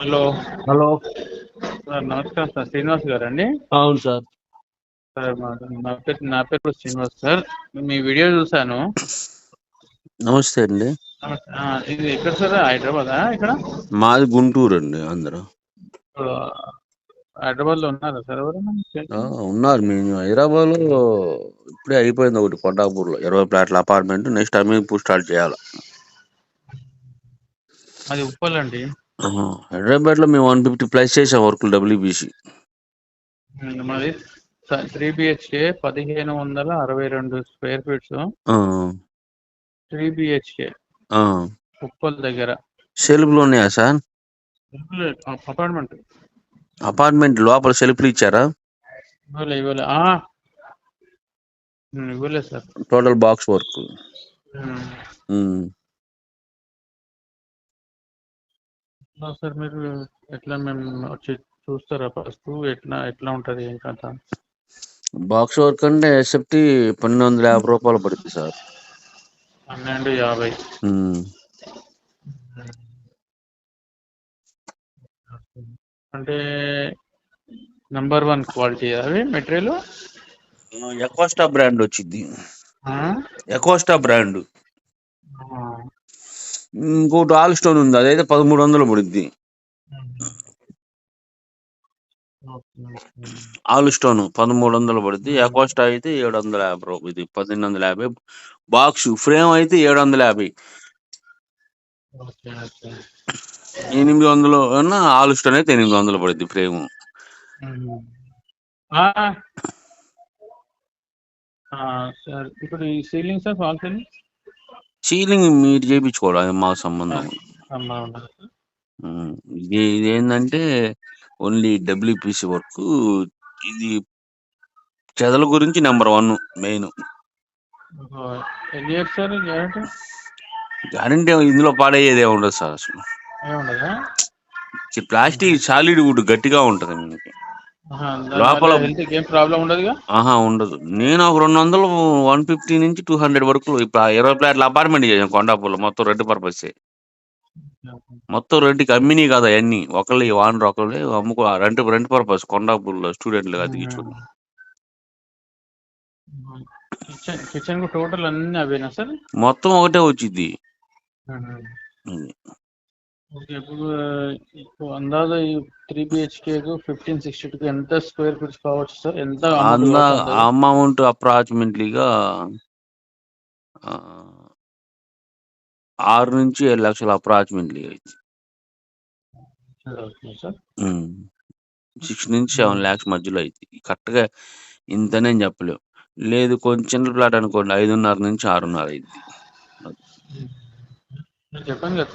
Hello hello. Sir, నమస్కారం sir. Srinivas గారండి? అవును సార్. సార్, నా పేరు శ్రీనివాస్ సార్. మీ వీడియో చూశాను. నమస్తే అండి. ఇది ఎక్కడ సార్? హైదరాబాదా? ఇక్కడ మాది గుంటూరు అండి. అందరూ హైదరాబాద్ లో ఉన్నారా సార్ ఎవరైనా? ఉన్నారు. మేము హైదరాబాద్ లో ఇప్పుడే అయిపోయింది ఒకటి కొండాపూర్ లో 20 ఫ్లాట్ల అపార్ట్మెంట్. నెక్స్ట్ అమీర్పూర్ స్టార్ట్ చేయాలి. అది ఉప్పల్ అండి. హైదరాబాద్ లో మేము 150+ చేసాం వర్కులు డబ్ల్యూబీసీ. మాది 3 BHK 1562 square feets. 3 BHK Uppal దగ్గర. సెల్ఫ్లు ఉన్నాయా సార్? అపార్ట్మెంట్. అపార్ట్మెంట్ లోపల సెల్ఫ్లు ఇచ్చారా? ఇవ్వలే ఇవ్వలేదు sir. Total box work. Sir, మీరు ఎట్లా మేము వచ్చి చూస్తారా ఫస్ట్? ఎట్లా ఉంటది ఏం కథ? బాక్స్ వర్క్ అంటే ఎస్ఎఫ్టీ 1250 రూపాయలు పడుతుంది సార్. 1250. అంటే నంబర్ 1 క్వాలిటీ అవి మెటీరియల్. ఎకోస్టా బ్రాండ్ వచ్చింది. ఎకోస్టా బ్రాండ్. ఇంకోటి ఆల్ స్టోన్ ఉంది, అదైతే 1300 పడుద్ది. ఆల్ స్టోన్ 1300 పడుద్ది. ఎకోస్టా అయితే 750 రూపాయలు. ఇది 1850. బాక్స్ ఫ్రేమ్ అయితే 750. 800 అన్నా. ఆల్ స్టోన్ అయితే 800 పడుద్ది ఫ్రేమ్. సార్, ఇప్పుడు ఈ ceiling sir, fall ceiling. Ceiling మీరు చేయించుకోవడం మాకు సంబంధం. ఇది ఏంటంటే ఓన్లీ డబ్ల్యూపీసీ వర్క్. ఇది చెదల గురించి నెంబర్ 1 మెయిన్. ఎన్ని ఇయర్స్ సార్ గ్యారంటీ? గ్యారంటీ ఇందులో పాడయ్యేదే ఉండదు సార్. అసలు ప్లాస్టిక్ సాలిడ్ వుడ్ గట్టిగా ఉంటది. మీకు లోపల ఏం ప్రాబ్లం ఉండదుగా? ఉండదు. నేను ఒక 200, 150 నుంచి 200 వరకు ఇప్పుడు 20 ఫ్లాట్ల అపార్ట్మెంట్ చేసాను కొండాపూర్లో. మొత్తం రెంట్ పర్పస్. మొత్తం రెంట్కి అమ్మినీ కదా అన్ని. ఒకళ్ళు వానర్ ఒకళ్ళు అమ్ముకో రెంట్ పర్పస్. కొండాపూర్లో స్టూడెంట్లు అతికించుకున్నాం. కిచెన్ టోటల్ అన్ని అవేనా సార్? మొత్తం ఒకటే వచ్చింది. ఇప్పుడు అందాజ 3 బిహెచ్కే 1562 ఎంత స్క్వేర్ ఫీట్స్ కావచ్చు సార్? ఎంత అమౌంట్ అప్రాక్సిమేట్లీగా 6 నుంచి 7 లక్షలు అప్రాక్సిమేట్లీ అయితే. 6 నుంచి 7 lakhs మధ్యలో అయితే. కరెక్ట్ గా ఇంతనే చెప్పలేవు. లేదు కొంచెం చిన్న ప్లాట్ అనుకోండి, 5.5 నుంచి 6.5 అయింది. చెప్పండి కదా.